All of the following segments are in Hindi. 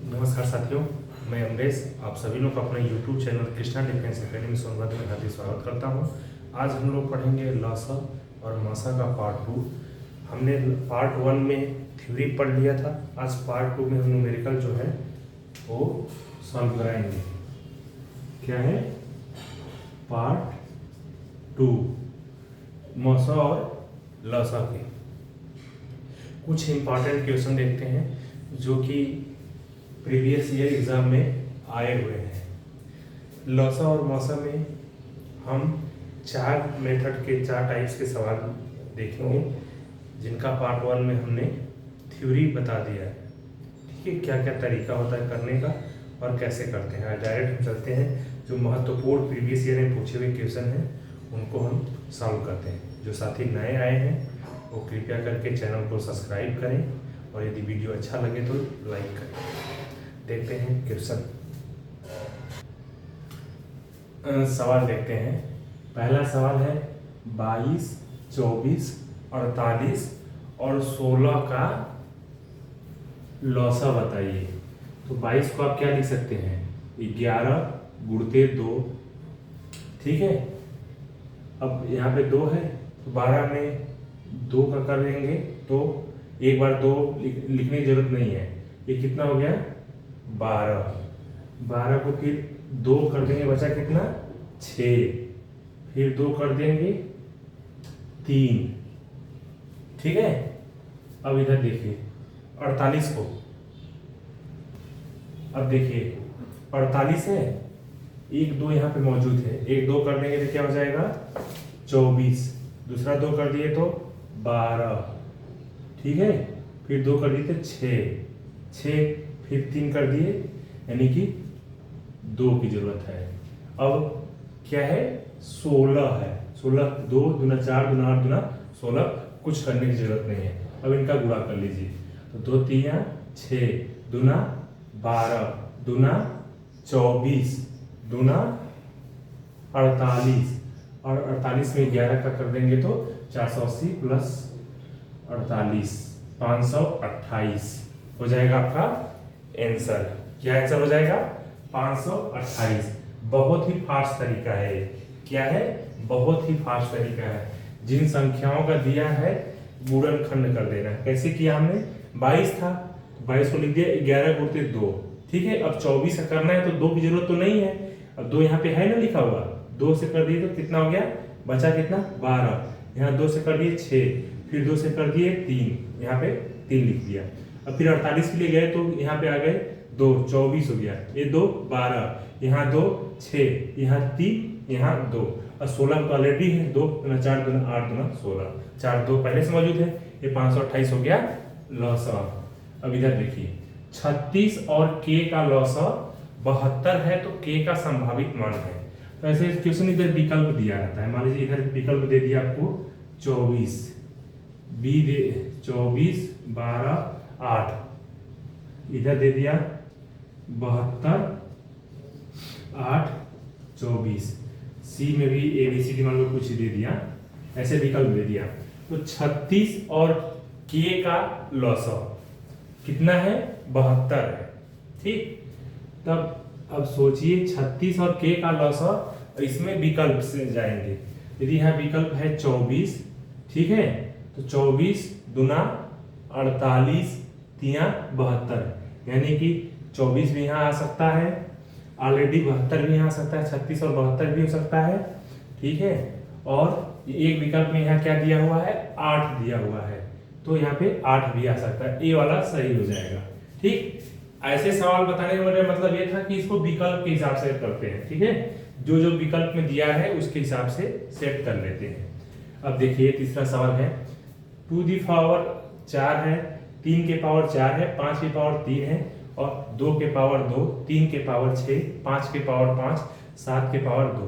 नमस्कार साथियों, मैं अमरेश आप सभी लोग अपने YouTube channel Krishna defence academy Sonbhadra में हार्दिक स्वागत करता हूं। आज हम लोग पढ़ेंगे लॉसा और मासा का पार्ट 2। हमने पार्ट 1 में थ्योरी पढ़ लिया था। आज पार्ट 2 में हम न्यूमेरिकल जो है वो सॉल्व कराएंगे। क्या है? पार्ट 2 मासा और लॉसा के कुछ इंपॉर्टेंट क्वेश्चन देखते हैं जो कि प्रीवियस ईयर एग्जाम में आए हुए हैं। लॉसा और मासा में हम 4 मेथड के 4 टाइप्स के सवाल देखेंगे, जिनका पार्ट 1 में हमने थ्योरी बता दिया है। ठीक है, क्या क्या तरीका होता है करने का और कैसे करते हैं। आज डायरेक्ट हम चलते हैं, जो महत्वपूर्ण प्रीवियस ईयर में पूछे हुए क्वेश्चन हैं उनको हम सॉल्व करते हैं। जो साथी नए आए हैं वो कृपया करके चैनल को सब्सक्राइब करें और यदि वीडियो अच्छा लगे तो लाइक करें। देखते हैं क्वेश्चन। सवाल देखते हैं। पहला सवाल है 22, 24, 48 और 16 का लॉसा बताइए। तो 22 को आप क्या लिख सकते हैं? 11 गुणते 2। ठीक है, अब यहाँ पे 2 है तो 12 में 2 का कर देंगे तो एक बार 2 लिखने की जरूरत नहीं है। ये कितना हो गया? 12 को फिर 2 कर देंगे, बचा कितना? 6। फिर 2 कर देंगे 3। ठीक है, अब इधर देखिए 48 को। अब देखिए 48 है, 1 2 यहाँ पे मौजूद है। 1 2 कर देंगे तो क्या हो जाएगा? 24। दूसरा 2 कर दिए तो 12। ठीक है, फिर 2 कर दिए तो 6, फिर 3 कर दिए, यानी कि 2 की जरूरत है। अब क्या है? 16 है। 16 2 दूना 4 दूना 8 दूना 16, कुछ करने की जरूरत नहीं है। अब इनका गुणा कर लीजिए तो 2 3 6 दूना 12 दूना 24 दूना 48 और 48 में 11 का कर देंगे तो 480 प्लस 48 528 हो जाएगा आपका आंसर। क्या आंसर हो जाएगा? 528। बहुत ही फास्ट तरीका है। क्या है? बहुत ही फास्ट तरीका है। जिन संख्याओं का दिया है गुणनखंड कर देना। कैसे किया हमने? 22 था, 22 को लिख दिया 11 गुणते 2। ठीक है, अब 24 का करना है तो 2 की जरूरत तो नहीं है। अब 2 यहाँ पे है ना लिखा हुआ, 2 से कर दिए तो कितना हो गया? बचा कितना? 12। यहाँ 2 से कर दिए 6, फिर 2 से कर दिए 3, यहाँ पे 3 लिख दिया। अब फिर 48 के लिए गए तो यहाँ पे आ गए 2, 24 हो गया। ये 2 12, यहाँ 2 6, यहाँ 3, यहाँ 2 और 16 तो ऑलरेडी है। 2 दूना 4 दूना 8 दूना 16, 4 2 पहले से मौजूद है। ये 528 हो गया लॉसा। अब इधर देखिए 36 और के का लॉसा 72 है तो के का संभावित मान है। तो ऐसे क्वेश्चन इधर विकल्प दिया रहता है। मान लीजिए इधर विकल्प दे दिया आपको 24, बी दे 24 12 8, इधर दे दिया 72 8 24, सी में भी ABCD मान लो कुछ दे दिया, ऐसे विकल्प दे दिया। तो 36 और के का लॉसा कितना है? 72 है। ठीक, तब अब सोचिए 36 और के का लॉसा, इसमें विकल्प से जाएंगे। यदि यहाँ विकल्प है 24, ठीक है, तो 24 दूना 48 3 72, यानी कि 24 भी यहाँ आ सकता है, ऑलरेडी 72 भी यहाँ आ सकता है, 36 और 72 भी हो सकता है। ठीक है, और एक विकल्प में यहाँ क्या दिया हुआ है? 8 दिया हुआ है, तो यहाँ पे 8 भी आ सकता है। ये वाला सही हो जाएगा। ठीक, ऐसे सवाल बताने का मेरा मतलब ये था कि इसको विकल्प के हिसाब से करते हैं। ठीक है, जो जो विकल्प में दिया है उसके हिसाब से सेट कर लेते हैं। अब देखिए तीसरा सवाल है 2 की पावर 4 है, 3 के पावर 4 है, 5 के पावर 3 है और 2 के पावर 2, 3 के पावर 6, 5 के पावर 5, 7 के पावर 2।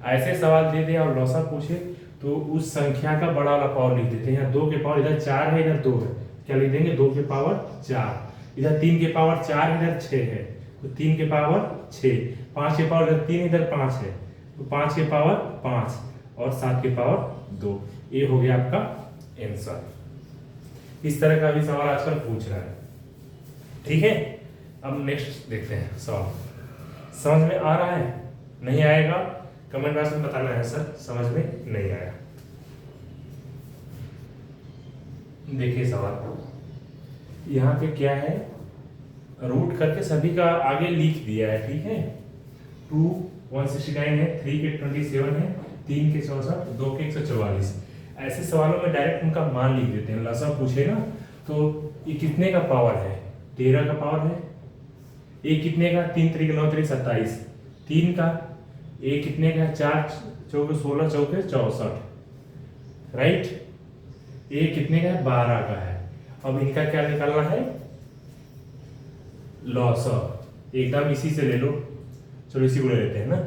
ऐसे सवाल दे दे और लॉसा पूछे तो उस संख्या का बड़ा वाला पावर लिख देते हैं। यहाँ 2 के पावर, इधर 4 है इधर 2 है, क्या लिख देंगे? 2 के पावर 4। इधर 3 के पावर 4 इधर 6 है तो 3 के पावर 6, 5 के पावर इधर 3 इधर 5 है तो 5 के पावर 5 और 7 के पावर 2। ये हो गया आपका आंसर। इस तरह का भी सवाल आजकल पूछ रहा है। ठीक है, अब नेक्स्ट देखते हैं सवाल। समझ में आ रहा है? नहीं आएगा कमेंट बॉक्स में बताना है सर समझ में नहीं आया। देखिए सवाल यहाँ पे क्या है, रूट करके सभी का आगे लिख दिया है, ठीक है। 2 169 है, 3 के 27 है, 3 के 64, 2 के 144। ऐसे सवालों में डायरेक्ट उनका मान लिख देते हैं। लसा पूछे ना तो ये कितने का पावर है, 13 का पावर है। ये कितने का, 3 3 9 3 27, 3 का। ये कितने का, 4 चौके 16 चौके 64, राइट। ये कितने का है, 12 का है। अब इनका क्या निकालना है, लॉसा। एकदम इसी से ले लो, चलो इसी को ले लेते हैं ना।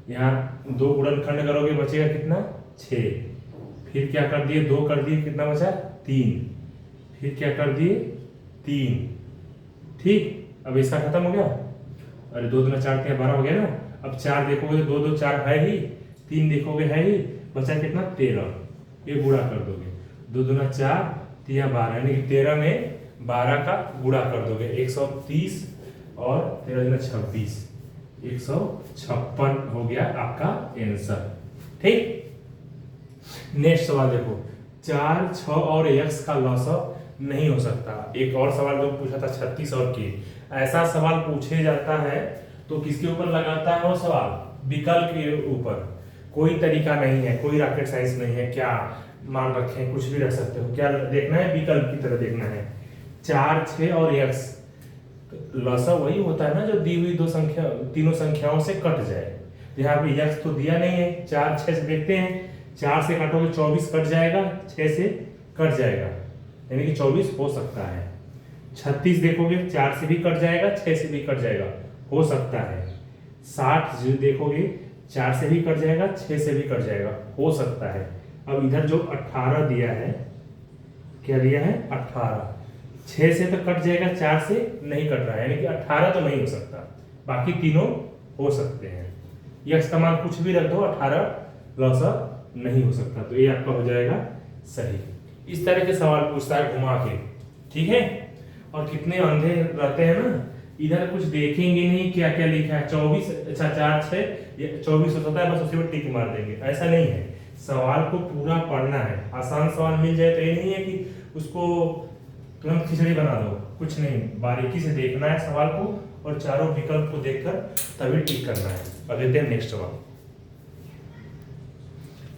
यहाँ 2 गुणनखंड करोगे बचेगा कितना, 6। फिर क्या कर दिए, 2 कर दिए, कितना बचा, 3। फिर क्या कर दिए, 3, ठीक। अब इसका खत्म हो गया। अरे 2 2 4 3 12 हो गया ना। अब 4 देखोगे तो 2 2 4 है ही, 3 देखोगे है ही, बचा कितना, 13। ये गुणा कर दोगे, 2 2 4 3 12, यानी कि 13 में 12 का गुणा कर दोगे, 130 और 13 26, 156 हो गया आपका आंसर, ठीक। नेक्स्ट सवाल देखो, 4 6 और x का लॉसअ नहीं हो सकता। एक और सवाल जो पूछा था 36 और के, ऐसा सवाल पूछे जाता है तो किसके ऊपर लगाता है वो सवाल, विकल्प के ऊपर। कोई तरीका नहीं है, कोई रॉकेट साइंस नहीं है, क्या मान रखे कुछ भी रख सकते हो। क्या देखना है, विकल्प की तरह देखना है। 4 6 और x लॉसा वही होता है ना जो दी हुई तीनों संख्याओं से कट जाए। यहाँ पे x तो दिया नहीं है, 4 6 से देखते हैं, 4 से काटोगे 24 कट जाएगा, 6 से कट जाएगा, यानी कि 24 हो सकता है। 36 देखोगे 4 से भी कट जाएगा, 6 से भी कट जाएगा, हो सकता है। 60 जो देखोगे 4 से भी कट जाएगा, 6 से भी कट जाएगा, हो सकता है। अब इधर जो 18 दिया है, क्या दिया है, 18, 6 से तो कट जाएगा, 4 से नहीं कट रहा है, यानी कि 18 तो नहीं हो सकता, बाकी तीनों हो सकते हैं। यक्स का मान कुछ भी रख दो, 18 लॉसा नहीं हो सकता, तो ये आपका हो जाएगा सही। इस तरह के सवाल पूछता है घुमा के, ठीक है। और कितने अंधे रहते हैं ना, इधर कुछ देखेंगे नहीं क्या क्या लिखा है, 24 अच्छा 4 6 24 हो सकता है, बस उसी पर टिक मार देंगे, ऐसा नहीं है। सवाल को पूरा पढ़ना है। आसान सवाल मिल जाए तो ये नहीं है कि उसको तुरंत खिचड़ी बना दो, कुछ नहीं, बारीकी से देखना है सवाल को और चारों विकल्प को देखकर तभी टिक करना है। अब देखते हैं नेक्स्ट सवाल।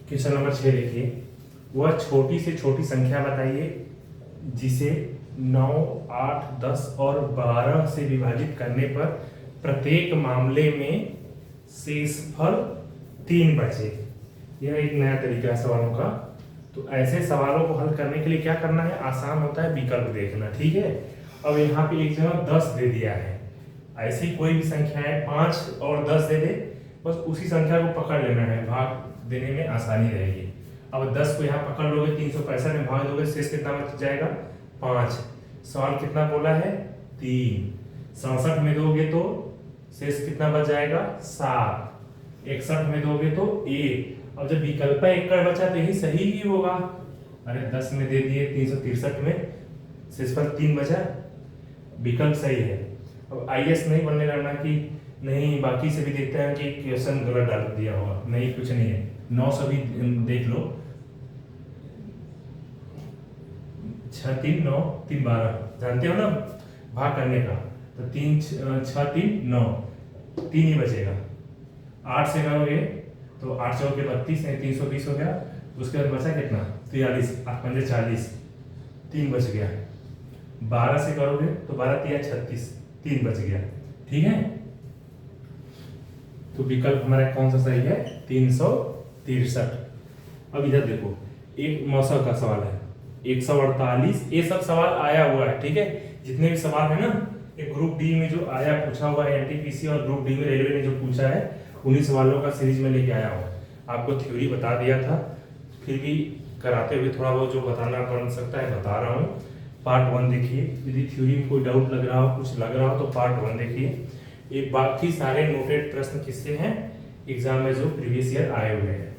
क्वेश्चन नंबर 6 देखिए, वह छोटी से छोटी संख्या बताइए जिसे 9 8 10 और 12 से विभाजित करने पर प्रत्येक मामले में शेषफल 3 बचे। यह एक नया तरीका है सवालों का। तो ऐसे सवालों को हल करने के लिए क्या करना है, आसान होता है विकल्प देखना, ठीक है। अब यहाँ पे एक जगह 10 दे दिया है, ऐसी कोई भी संख्या है 5 और 10 दे दे, बस उसी संख्या को पकड़ लेना है, भाग देने में आसानी रहेगी। अब 10 को यहाँ पकड़ लोगे, 365 में भाग दोगे, शेष कितना बच जाएगा, 5। सवाल कितना बोला है, 3। 67 में दोगे तो शेष कितना बच जाएगा, 7। 61 में दोगे तो 1। अब जब विकल्प 1 बचा तो यही सही ही होगा। अरे 10 में दे दिए, 363 में शेषफल 3 बचा, विकल्प सही है। अब आईएएस नहीं बनने लगना कि नहीं बाकी से भी देखते हैं कि क्वेश्चन गलत डाल दिया होगा, नहीं कुछ नहीं है। 9 से भी देख लो, 6 3 9 3 12, जानते हो ना भाग करने का, तो 3 6 3 9, 3 ही बचेगा। 8 से करोगे तो 8 चौके 32 है, 320 हो गया। उसके बाद बचा कितना, 43, 8 पंजे 40, 3 बच गया। 12 से करोगे तो 12 3 36, 3 बच गया, ठीक है। तो विकल्प हमारा कौन सा सही है, 363। अब इधर देखो, एक मौसम का सवाल है 148, ये सब सवाल आया हुआ है, ठीक है। जितने भी सवाल है ना, एक ग्रुप डी में जो आया पूछा हुआ है एनटीपीसी, और ग्रुप डी में रेलवे ने जो पूछा है, उन्हीं सवालों का सीरीज में लेके आया हूँ। आपको थ्योरी बता दिया था, फिर भी कराते हुए थोड़ा बहुत जो बताना पड़ सकता है बता रहा हूँ। पार्ट 1 देखिए, यदि थ्योरी में कोई डाउट लग रहा हो, कुछ लग रहा हो तो पार्ट 1 देखिए। ये बाकी सारे नोटेड प्रश्न किससे हैं, एग्जाम में जो प्रीवियस ईयर आए हुए हैं।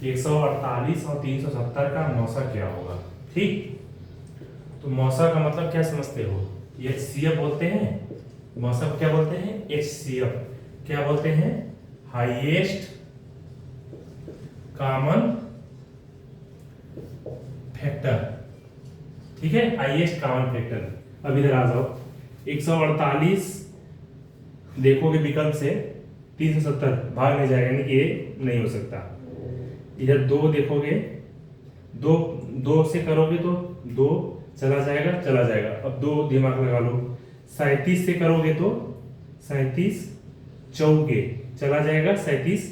148 और 370 का मौसा क्या होगा, ठीक। तो मौसा का मतलब क्या समझते हो, ये सीएफ बोलते हैं, मौसा को क्या बोलते हैं? HCF। क्या बोलते हैं? Highest common factor. ठीक है, हाईएस्ट कॉमन फैक्टर। अब इधर आ जाओ, 148 देखोगे विकल्प से 370 भाग नहीं जाएगा, यानी कि ये नहीं हो सकता। इधर 2 देखोगे, 2 से करोगे तो 2 चला जाएगा। अब 2 दिमाग लगा लो। 37 से करोगे तो 37 चौके चला जाएगा, 37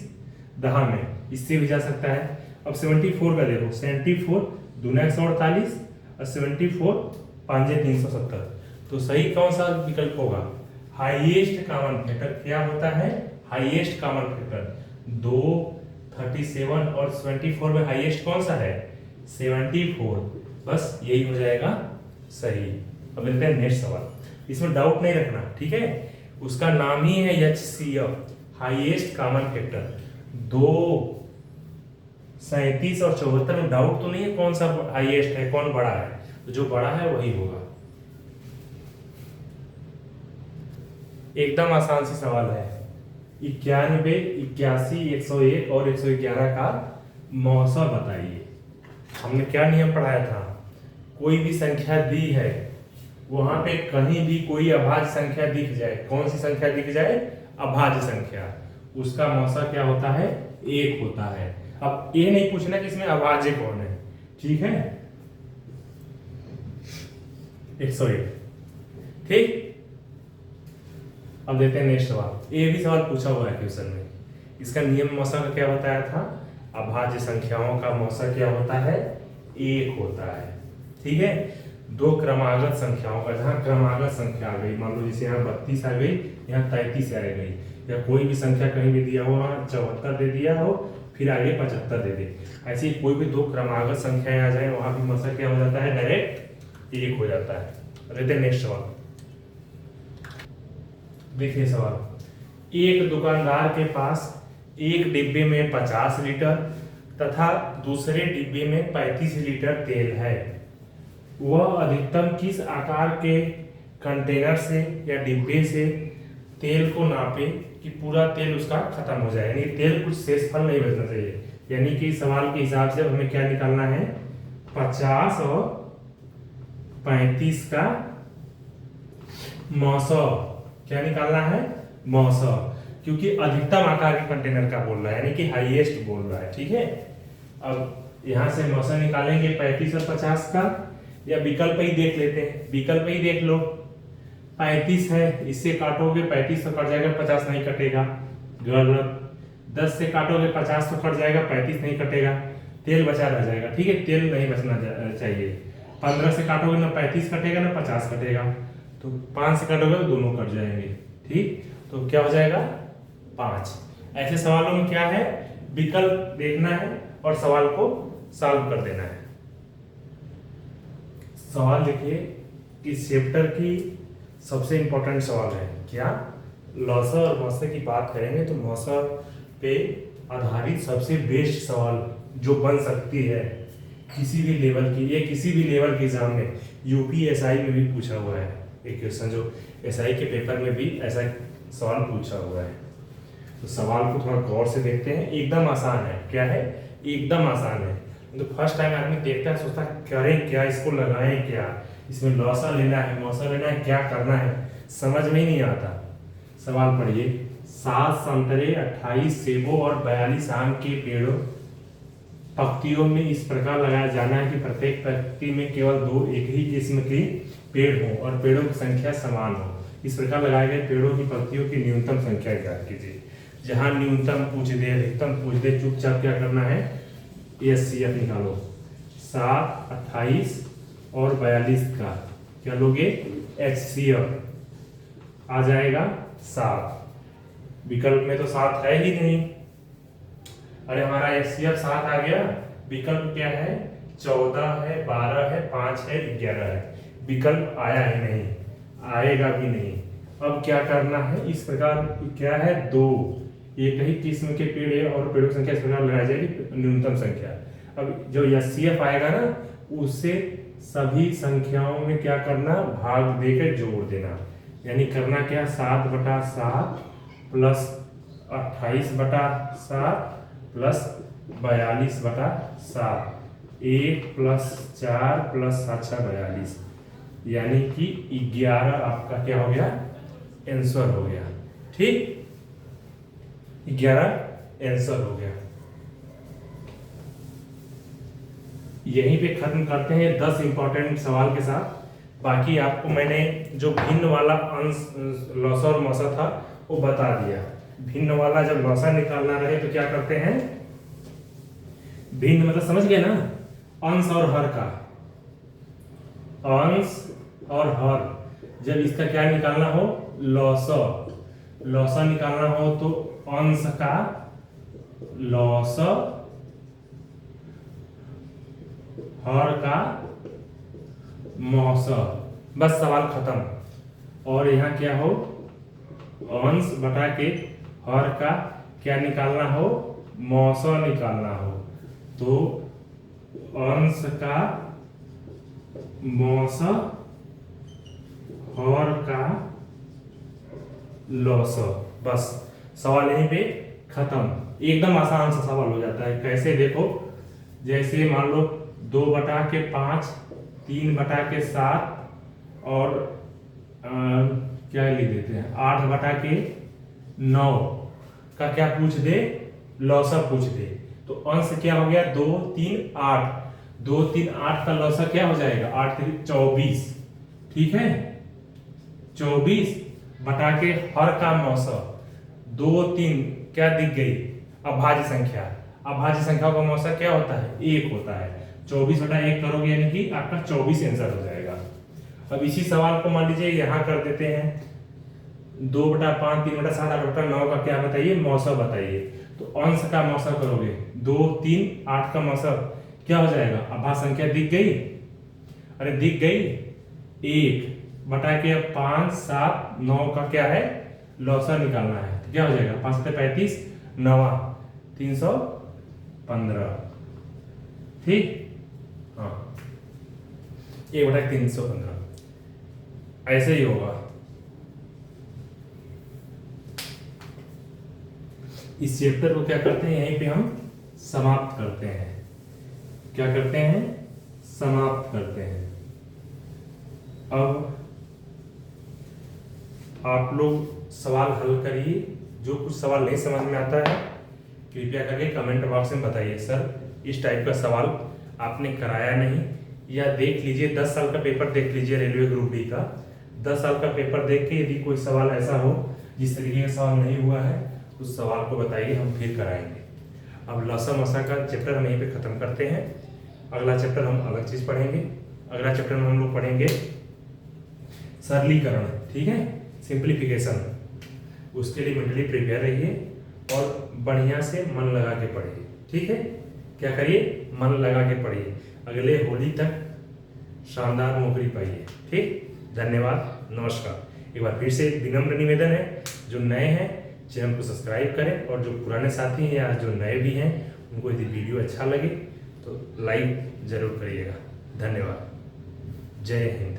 दहा में, इससे भी जा सकता है। अब 74 का देखो, 74 दूना 148 और 74 पांजे 370। तो सही कौन सा विकल्प होगा? Highest common factor. क्या होता है हाईएस्ट कॉमन फैक्टर? 2, 37 और 74 में हाईएस्ट कौन सा है? 74। बस यही हो जाएगा सही। अब मिलते हैं नेक्स्ट सवाल, इसमें डाउट नहीं रखना, ठीक है। उसका नाम ही है HCF, हाईएस्ट कॉमन फैक्टर। 2, 37 और 74 में डाउट तो नहीं है कौन सा हाईएस्ट है, कौन बड़ा है। तो जो बड़ा है वही होगा। एकदम आसान सी सवाल है। 91, 81, 101 और 111 का मौसा बताइए। हमने क्या नियम पढ़ाया था? कोई भी संख्या दी है, वहां पे कहीं भी कोई अभाज्य संख्या दिख जाए, कौन सी संख्या दिख जाए? अभाज्य संख्या, उसका मौसा क्या होता है? 1 होता है। अब ये नहीं पूछना कि इसमें अभाज्य कौन है, ठीक है। 101, ठीक। अब देखते हैं नेक्स्ट सवाल। ये भी सवाल पूछा हुआ है क्वेश्चन में। इसका नियम मौसा का क्या बताया था? अभाज्य संख्याओं का मौसा क्या होता है? 1 होता है, ठीक है। 2 क्रमागत संख्याओं का, जहां क्रमागत संख्या आ गई, मान लो जैसे यहाँ 32 आ गई, यहाँ 33 आ गई, या कोई भी संख्या कहीं भी दिया हो, वहां 74 दे दिया हो, फिर आगे 75 दे दे, ऐसे ही कोई भी 2 क्रमागत संख्याएं आ जाए, वहां भी मौसा क्या हो जाता है? डायरेक्ट 1 हो जाता है। लेते हैं नेक्स्ट सवाल। देखिए सवाल, एक दुकानदार के पास एक डिब्बे में 50 लीटर तथा दूसरे डिब्बे में 35 लीटर तेल है। वह अधिकतम किस आकार के कंटेनर से या डिब्बे से तेल को नापे कि पूरा तेल उसका खत्म हो जाए, यानी तेल कुछ शेष फल नहीं बचना चाहिए। यानी कि सवाल के हिसाब से हमें क्या निकालना है? 50 और 35 का मौसा। क्या निकालना है? मौसा, क्योंकि अधिकतम आकार के कंटेनर का बोल रहा है, यानी कि हाईएस्ट बोल रहा है, ठीक है। अब यहां से मौसा निकालेंगे 35 और 50 का, या विकल्प ही देख लेते हैं। विकल्प ही देख लो, 35 है, इससे काटोगे 35 तो कट जाएगा, 50 नहीं कटेगा, गलत। 10 से काटोगे 50 तो कट जाएगा, 35 नहीं कटेगा, तेल बचा रह जाएगा, ठीक है, तेल नहीं बचना चाहिए। 15 से काटोगे ना 35 कटेगा ना 50 कटेगा, तो 5 से काटोगे तो दोनों कट जाएंगे, ठीक। तो क्या हो जाएगा? 5। ऐसे सवालों में क्या है? विकल्प देखना है और सवाल को सॉल्व कर देना है। सवाल देखिए, इस चैप्टर की सबसे इंपॉर्टेंट सवाल है क्या? लौसा और मौसा की बात करेंगे तो मौसा पे आधारित सबसे बेस्ट सवाल जो बन सकती है किसी भी लेवल की, ये किसी भी लेवल के एग्जाम में, यूपी एसआई में भी पूछा हुआ है एक क्वेश्चन, जो एसआई के पेपर में भी ऐसा सवाल पूछा हुआ है। तो सवाल को थोड़ा गौर से देखते हैं। एकदम आसान है। क्या है? एकदम आसान है। तो फर्स्ट टाइम आदमी देखता है, सोचता है करें क्या, इसको लगाएं क्या, इसमें लौसा लेना है, मौसा लेना है, क्या करना है, समझ में ही नहीं आता। सवाल पढ़िए, 7 संतरे, 28 सेबों और 42 आम के पेड़ों पंक्तियों में इस प्रकार लगाया जाना है कि प्रत्येक पंक्ति में केवल 2 एक ही किस्म के पेड़ हो और पेड़ों की संख्या समान हो। इस प्रकार लगाए गए पेड़ों की पंक्तियों की न्यूनतम संख्या ज्ञात कीजिए। जहां न्यूनतम पूछ दे, अधिकतम पूछ दे, चुपचाप क्या करना है? HCF निकालो। 7, 28 और 42 का क्या लोगे? HCF आ जाएगा 7। विकल्प में तो 7 है ही नहीं। अरे हमारा HCF 7 आ गया, विकल्प क्या है? 14 है, 12 है, 5 है, 11 है। विकल्प आया ही नहीं, आएगा भी नहीं। अब क्या करना है? इस प्रकार क्या है? 2 एक ही किस्म के पेड़ है और पेड़ों की संख्या इस प्रकार लगाई जाएगी न्यूनतम संख्या। अब जो HCF आएगा ना, उससे सभी संख्याओं में क्या करना? भाग देकर जोड़ देना। यानी करना क्या, 7/7 प्लस 28/7 प्लस 42/7, 1 प्लस 4 प्लस 42, यानी कि 11 आपका क्या हो गया, आंसर हो गया। ठीक, 11 आंसर हो गया। यहीं पे खत्म करते हैं 10 इंपॉर्टेंट सवाल के साथ। बाकी आपको मैंने जो भिन्न वाला अंश लौसा और मौसा था वो बता दिया। भिन्न वाला जब लौसा निकालना रहे तो क्या करते हैं, भिन्न मतलब समझ गए ना, अंश और हर का, अंश और हर। जब इसका क्या निकालना हो, लौसा, लौसा निकालना हो तो अंश का लौसा, हर का मौसा, बस सवाल खत्म। और यहाँ क्या हो, अंश बटा के हर का क्या निकालना हो, मौसा निकालना हो, तो अंश का मौसा, हर का लौसा, बस सवाल यहीं पे खत्म। एकदम आसान सा सवाल हो जाता है। कैसे, देखो, जैसे मान लो 2/5, 3/7 और क्या लिख देते हैं 8/9 का क्या पूछ दे, लौसा पूछ दे, तो अंश क्या हो गया, 2 3 8, 2 3 8 का लौसा क्या हो जाएगा, 8 3 24। ठीक है, 24 बटा के हर का मौसा, 2 3 क्या दिख गई, अभाज्य संख्या। अभाज्य संख्या का मौसा क्या होता है, 1 होता है। 24/1 करोगे यानी कि आपका 24 आंसर हो जाएगा। अब इसी सवाल को मान लीजिए यहाँ कर देते हैं, 2/5, 3/7, 8/9 का क्या बताइए, मौसा बताइए। तो अंश का मौसा करोगे, 2 3 8 का मौसा क्या हो जाएगा, अभाज्य संख्या दिख गई, अरे दिख गई, 1 बटा के 5 7 9 का क्या है, लौसा निकालना है। तो क्या हो जाएगा, 5 7 35, 9 315। ठीक, हाँ, 1/315 ऐसे ही होगा। इस चैप्टर को क्या करते हैं, यहीं पे हम समाप्त करते हैं। क्या करते हैं, समाप्त करते हैं। अब आप लोग सवाल हल करिए। जो कुछ सवाल नहीं समझ में आता है कृपया करके कमेंट बॉक्स में बताइए, सर इस टाइप का सवाल आपने कराया नहीं, या देख लीजिए 10 साल का पेपर देख लीजिए रेलवे ग्रुप डी का। 10 साल का पेपर देख के यदि कोई सवाल ऐसा हो जिस तरीके का सवाल नहीं हुआ है, उस सवाल को बताइए, हम फिर कराएंगे। अब लौसा मौसा का चैप्टर हम यहीं पे ख़त्म करते हैं। अगला चैप्टर हम अलग चीज़ पढ़ेंगे। अगला चैप्टर में हम लोग पढ़ेंगे सरलीकरण, ठीक है, सिंप्लीफिकेशन। उसके लिए मेंटली प्रिपेयर रहिए और बढ़िया से मन लगा के पढ़िए। ठीक है, क्या करिए, मन लगा के पढ़िए, अगले होली तक शानदार नौकरी पाइए। ठीक, धन्यवाद, नमस्कार। एक बार फिर से विनम्र निवेदन है, जो नए हैं चैनल को सब्सक्राइब करें, और जो पुराने साथी हैं या जो नए भी हैं उनको यदि वीडियो अच्छा लगे तो लाइक जरूर करिएगा। धन्यवाद, जय हिंद।